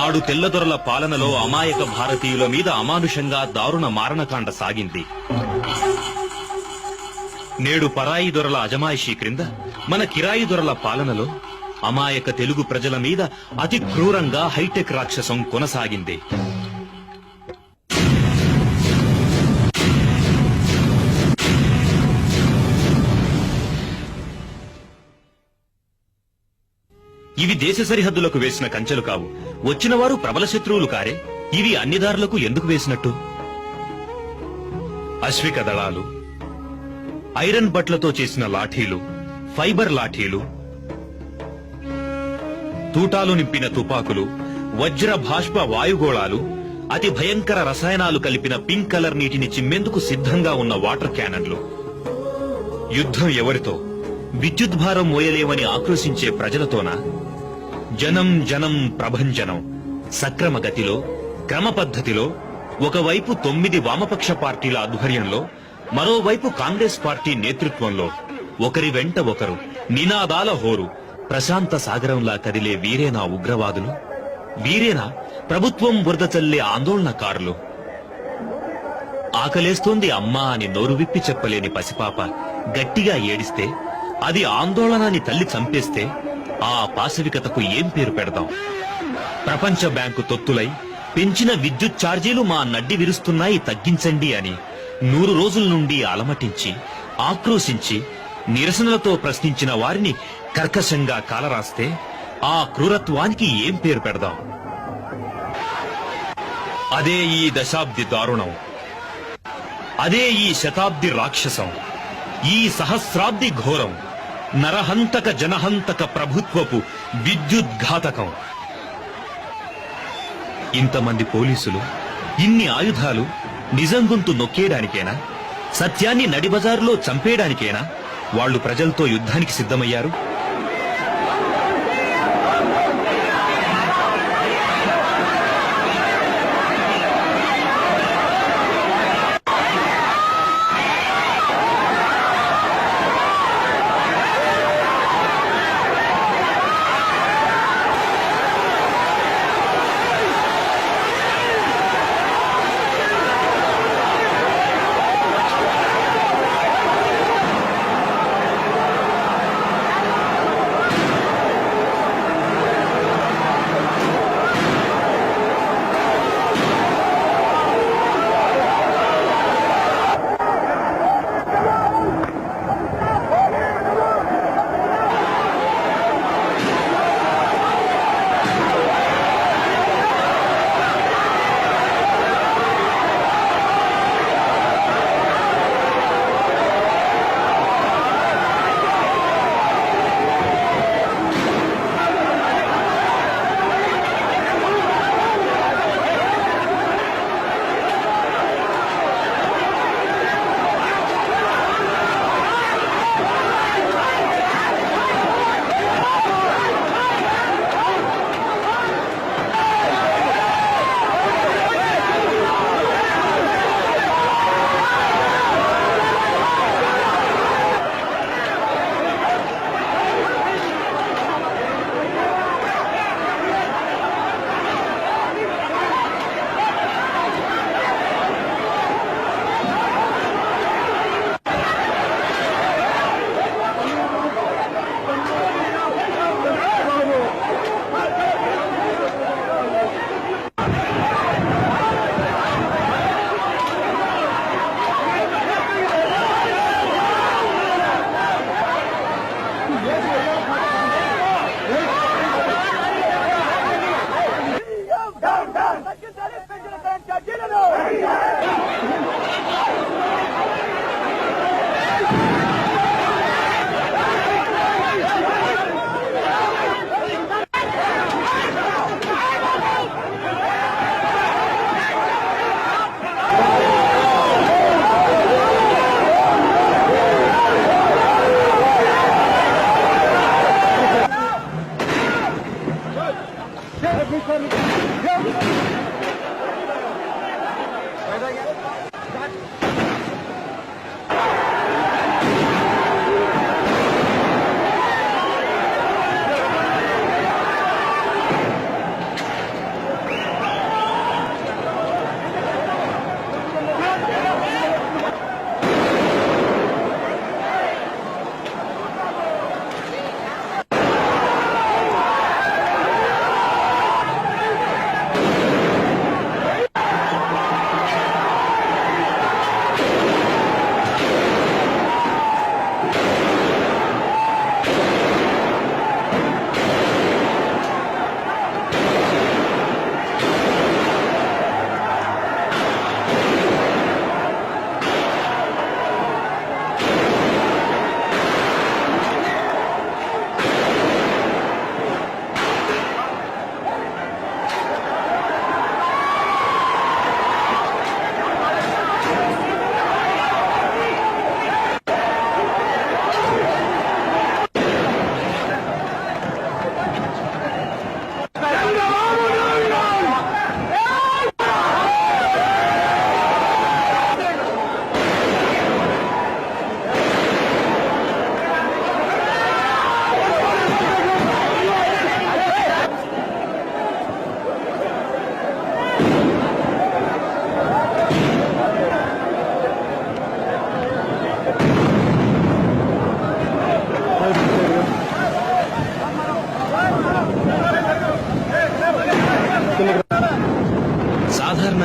నాడు తెల్లదొరల పాలనలో అమాయక భారతీయుల మీద అమానుషంగా దారుణ మారణకాండ సాగింది. నేడు పరాయి దొరల అజమాయిషీ క్రింద మన కిరాయి దొరల పాలనలో అమాయక తెలుగు ప్రజల మీద అతి క్రూరంగా హైటెక్ రాక్షసం కొనసాగింది. ఇవి దేశ సరిహద్దులకు వేసిన కంచెలు కావు. వచ్చిన వారు ప్రబల శత్రువులు కారే. ఇవి అన్ని దారులకు ఎందుకు వేసినట్టు? అశ్విక దళాలు, ఐరన్ బట్లతో చేసిన లాఠీలు, ఫైబర్ లాఠీలు, తూటాలు నింపిన తుపాకులు, వజ్ర భాష్ప వాయుగోళాలు, అతి భయంకర రసాయనాలు కలిపిన పింక్ కలర్ నీటిని చిమ్మేందుకు సిద్ధంగా ఉన్న వాటర్ క్యానన్లు. యుద్ధం ఎవరితో? విద్యుద్భారం మోయలేమని ఆక్రోశించే ప్రజలతోనా? జనం జనం ప్రభంజనం సక్రమ గతిలో, క్రమ పద్ధతిలో ఒకవైపు 9 వామపక్ష పార్టీల ఆధ్వర్యంలో, మరోవైపు కాంగ్రెస్ పార్టీ నేతృత్వంలో ఒకరి వెంట ఒకరు నినాదాల హోరు. ప్రశాంత సాగరంలా కదిలే వీరేనా ఉగ్రవాదులు? వీరేనా ప్రభుత్వం బురద చల్లే ఆందోళనకారులు? ఆకలేస్తోంది అమ్మా అని నోరు విప్పి చెప్పలేని పసిపాప గట్టిగా ఏడిస్తే, అది ఆందోళనని తల్లి చంపేస్తే ఆ పాశవికతకు ఏం పేరు పెడదాం? ప్రపంచ బ్యాంకు తొత్తులై పెంచిన విద్యుత్ ఛార్జీలు మా నడ్డి విరుస్తున్నాయి, తగ్గించండి అని 100 రోజుల నుండి అలమటించి, ఆక్రోశించి, నిరసనలతో ప్రశ్నించిన వారిని కర్కశంగా కాలరాస్తే ఆ క్రూరత్వానికి ఏం పేరు పెడదాం? అదే ఈ దశాబ్ది దారుణం, అదే ఈ శతాబ్ది రాక్షసం, ఈ సహస్రాబ్ది ఘోరం, నరహంతక జనహంతక ప్రభుత్వపు విద్యుద్ఘాతకం. ఇంతమంది పోలీసులు, ఇన్ని ఆయుధాలు నిజం గొంతు నొక్కేయడానికేనా? సత్యాన్ని నడిబజారులో చంపేయడానికేనా వాళ్లు ప్రజలతో యుద్ధానికి సిద్ధమయ్యారు?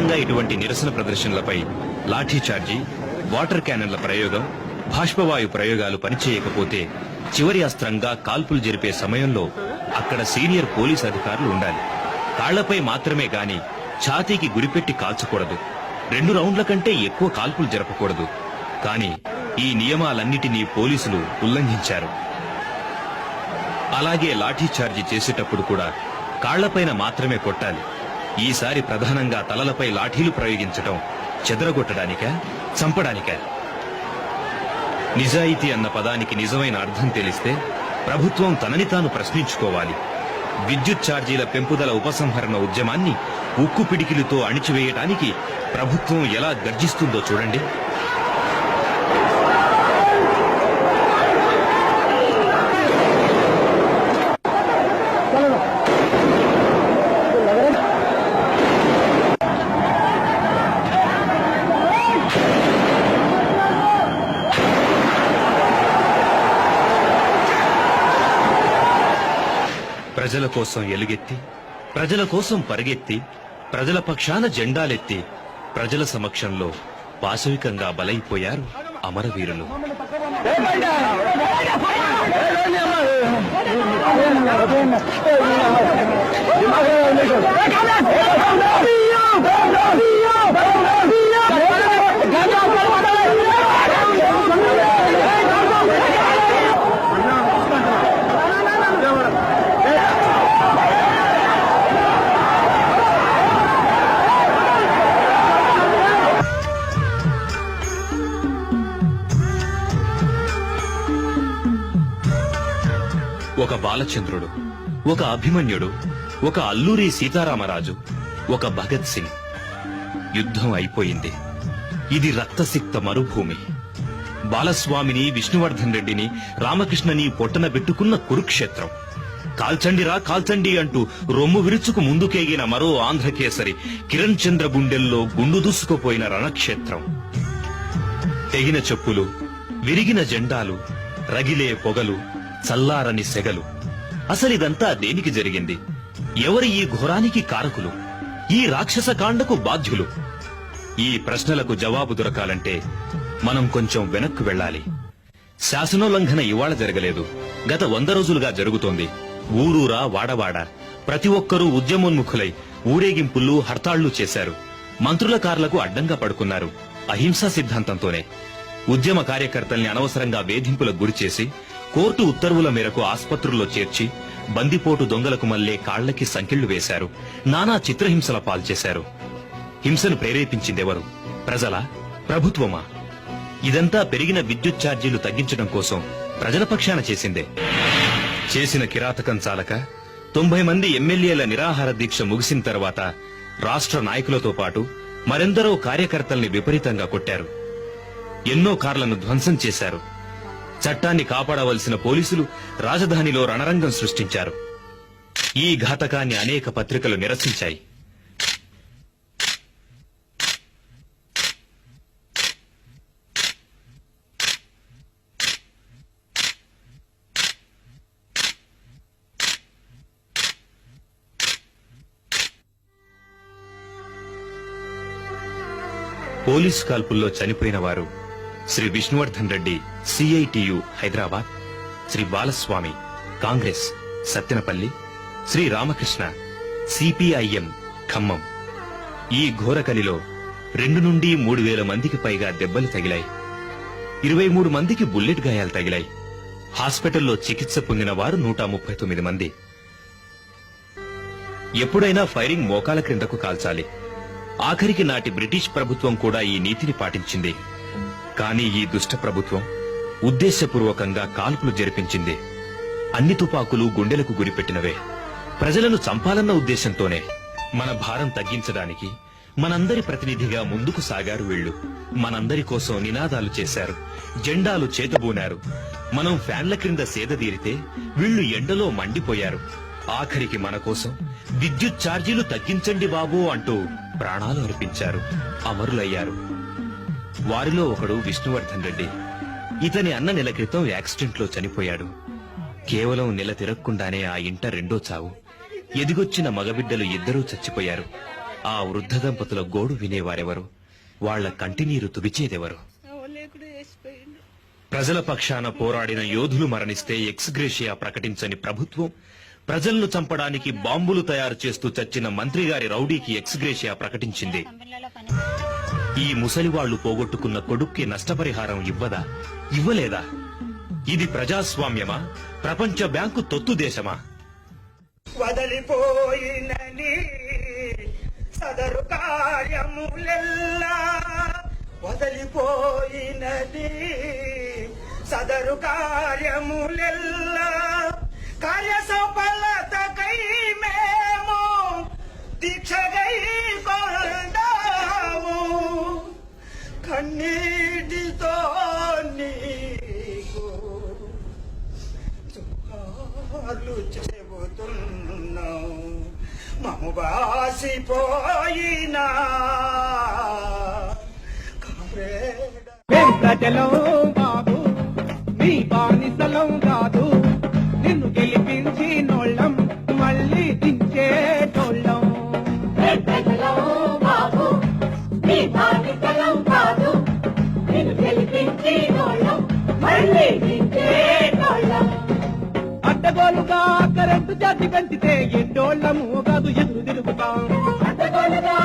దేశవ్యాప్తంగా ఇటువంటి నిరసన ప్రదర్శనలపై లాఠీ చార్జీ, వాటర్ క్యానన్ల ప్రయోగం, బాష్పవాయు ప్రయోగాలు పనిచేయకపోతే చివరి అస్త్రంగా కాల్పులు జరిపే సమయంలో అక్కడ సీనియర్ పోలీస్ అధికారులు ఉండాలి. కాళ్లపై మాత్రమే గాని ఛాతీకి గురిపెట్టి కాల్చకూడదు. 2 రౌండ్ల కంటే ఎక్కువ కాల్పులు జరపకూడదు. కానీ ఈ నియమాలన్నిటినీ పోలీసులు ఉల్లంఘించారు. అలాగే లాఠీ చార్జీ చేసేటప్పుడు కూడా కాళ్లపైన మాత్రమే కొట్టాలి. ఈసారి ప్రధానంగా తలలపై లాఠీలు ప్రయోగించటం చెదరగొట్టడానికా, చంపడానికా? నిజాయితీ అన్న పదానికి నిజమైన అర్థం తెలిస్తే ప్రభుత్వం తనని తాను ప్రశ్నించుకోవాలి. విద్యుత్ ఛార్జీల పెంపుదల ఉపసంహరణ ఉద్యమాన్ని ఉక్కు పిడికిలితో అణిచివేయటానికి ప్రభుత్వం ఎలా గర్జిస్తుందో చూడండి. ప్రజల కోసం ఎలుగెత్తి, ప్రజల కోసం పరిగెత్తి, ప్రజల పక్షాన జెండాలెత్తి, ప్రజల సమక్షంలో పాశవికంగా బలైపోయారు అమరవీరులు. ఒక బాలచంద్రుడు, ఒక అభిమన్యుడు, ఒక అల్లూరి సీతారామరాజు, ఒక భగత్ సింగ్. యుద్ధం అయిపోయింది. ఇది రక్తసిక్త మరుభూమి. బాలస్వామిని, విష్ణువర్ధన్ రెడ్డిని, రామకృష్ణని పొట్టన పెట్టుకున్న కురుక్షేత్రం. కాల్చండిరా కాల్చండి అంటూ రొమ్ము విరుచుకు ముందుకేగిన మరో ఆంధ్రకేసరి కిరణ్ చంద్ర గుండెల్లో గుండు దూసుకుపోయిన రణక్షేత్రం. తెగిన చెప్పులు, విరిగిన జెండాలు, రగిలే పొగలు, చల్లారని సెగలు. అసలిదంతా దేనికి జరిగింది? ఎవరి ఈ ఘోరానికి కారకులు? ఈ రాక్షస కాండకు బాధ్యులు? ఈ ప్రశ్నలకు జవాబు దొరకాలంటే మనం కొంచెం వెనక్కు వెళ్లాలి. శాసనోల్లంఘన ఇవాళ జరగలేదు, గత 100 రోజులుగా జరుగుతోంది. ఊరూరా, వాడవాడ ప్రతి ఒక్కరూ ఉద్యమోన్ముఖులై ఊరేగింపులు, హర్తాళ్లు చేశారు. మంత్రుల కార్లకు అడ్డంగా పడుకున్నారు. అహింసా సిద్ధాంతంతోనే. ఉద్యమ కార్యకర్తల్ని అనవసరంగా వేధింపులకు గురిచేసి, కోర్టు ఉత్తర్వుల మేరకు ఆస్పత్రుల్లో చేర్చి, బందిపోటు దొంగలకు మళ్లే కాళ్లకి సంకెళ్లు వేశారు. నానా చిత్రహింసల పాల్చేశారు. హింసను ప్రేరేపించిందెవరు? ప్రజలా? ప్రభుత్వమా? ఇదంతా పెరిగిన విద్యుత్ ఛార్జీలు తగ్గించడం కోసం ప్రజల పక్షాన చేసిందే. చేసిన కిరాతకం చాలక 90 మంది ఎమ్మెల్యేల నిరాహార దీక్ష ముగిసిన తర్వాత రాష్ట్ర నాయకులతో పాటు మరెందరో కార్యకర్తల్ని విపరీతంగా కొట్టారు. ఎన్నో కార్లను ధ్వంసం చేశారు. చట్టాన్ని కాపాడవలసిన పోలీసులు రాజధానిలో రణరంగం సృష్టించారు. ఈ ఘాతకాన్ని అనేక పత్రికలు నిరసించాయి. పోలీసు కాల్పుల్లో చనిపోయిన వారు శ్రీ విష్ణువర్ధన్ రెడ్డి, సిఐటియు హైదరాబాద్, శ్రీ బాలస్వామి, కాంగ్రెస్ సత్తెనపల్లి, శ్రీ రామకృష్ణ, సిపిఐఎం ఖమ్మం. ఈ ఘోరకలిలో 2 నుండి 3,000 మందికి పైగా దెబ్బలు తగిలాయి. 23 మందికి బుల్లెట్ గాయాలు తగిలాయి. హాస్పిటల్లో చికిత్స పొందిన వారు 139 మంది. ఎప్పుడైనా ఫైరింగ్ మోకాల క్రిందకు కాల్చాలి. ఆఖరికి నాటి బ్రిటిష్ ప్రభుత్వం కూడా ఈ నీతిని పాటించింది. కానీ ఈ దుష్ట ప్రభుత్వం ఉద్దేశపూర్వకంగా కాల్పులు జరిపించింది. అన్ని తుపాకులు గుండెలకు గురిపెట్టినవే. ప్రజలను చంపాలన్న ఉద్దేశంతోనే. మన భారం తగ్గించడానికి మనందరి ప్రతినిధిగా ముందుకు సాగారు వీళ్లు. మనందరి కోసం నినాదాలు చేశారు, జెండాలు చేతబూనారు. మనం ఫ్యాన్ల క్రింద సేదదీరితే వీళ్లు ఎండలో మండిపోయారు. ఆఖరికి మన కోసం విద్యుత్ ఛార్జీలు తగ్గించండి బాబూ అంటూ ప్రాణాలు అర్పించారు, అమరులయ్యారు. వారిలో ఒకడు విష్ణువర్ధన్ రెడ్డి. ఇతని అన్న నెల క్రితం యాక్సిడెంట్లో చనిపోయాడు. కేవలం నెల తిరగకుండానే ఆ ఇంట రెండో చావు. ఎదిగొచ్చిన మగబిడ్డలు 2 చచ్చిపోయారు. ఆ వృద్ధ దంపతుల గోడు వినేవారెవరు? వాళ్ల కంటినీరు తుడిచేదెవరు? ప్రజల పక్షాన పోరాడిన యోధులు మరణిస్తే ఎక్స్గ్రేషియా ప్రకటించని ప్రభుత్వం, ప్రజలను చంపడానికి బాంబులు తయారు చేస్తూ చచ్చిన మంత్రి గారి రౌడీకి ఎక్స్గ్రేషియా ప్రకటించింది. ఈ ముసలివాళ్లు పోగొట్టుకున్న కొడుక్కి నష్టపరిహారం ఇవ్వదా? ఇవ్వలేదా? ఇది ప్రజాస్వామ్యమా? ప్రపంచ బ్యాంకు తొత్తు దేశమా? వదలిపోయినని సదరు కార్యములెల్లా, వదలిపోయినది సదరు కార్యములెల్లా, కార్య సఫలతకై మేము దీక్షగై కొందాము, కన్నీటితో నీకు జోహార్లు చెబుతున్నాం. మము బాసిపోయినా మేం ప్రజలం బాబు, మీ బానిసలం కాదు, నిన్ను గెలిపించినోళ్ళం మళ్ళీ దించేటోళ్ళం. మేం ప్రజలం బాబు, మీ బానిసలం కాదు, నిన్ను గెలిపించినోళ్ళం మళ్ళీ దించేటోళ్ళం. అడ్డగోలుగా కరెంటు జాతి పెంచితే ఎన్నోళ్ళము కాదు ఎదురు తిరుగుతాం. అడ్డగోలుగా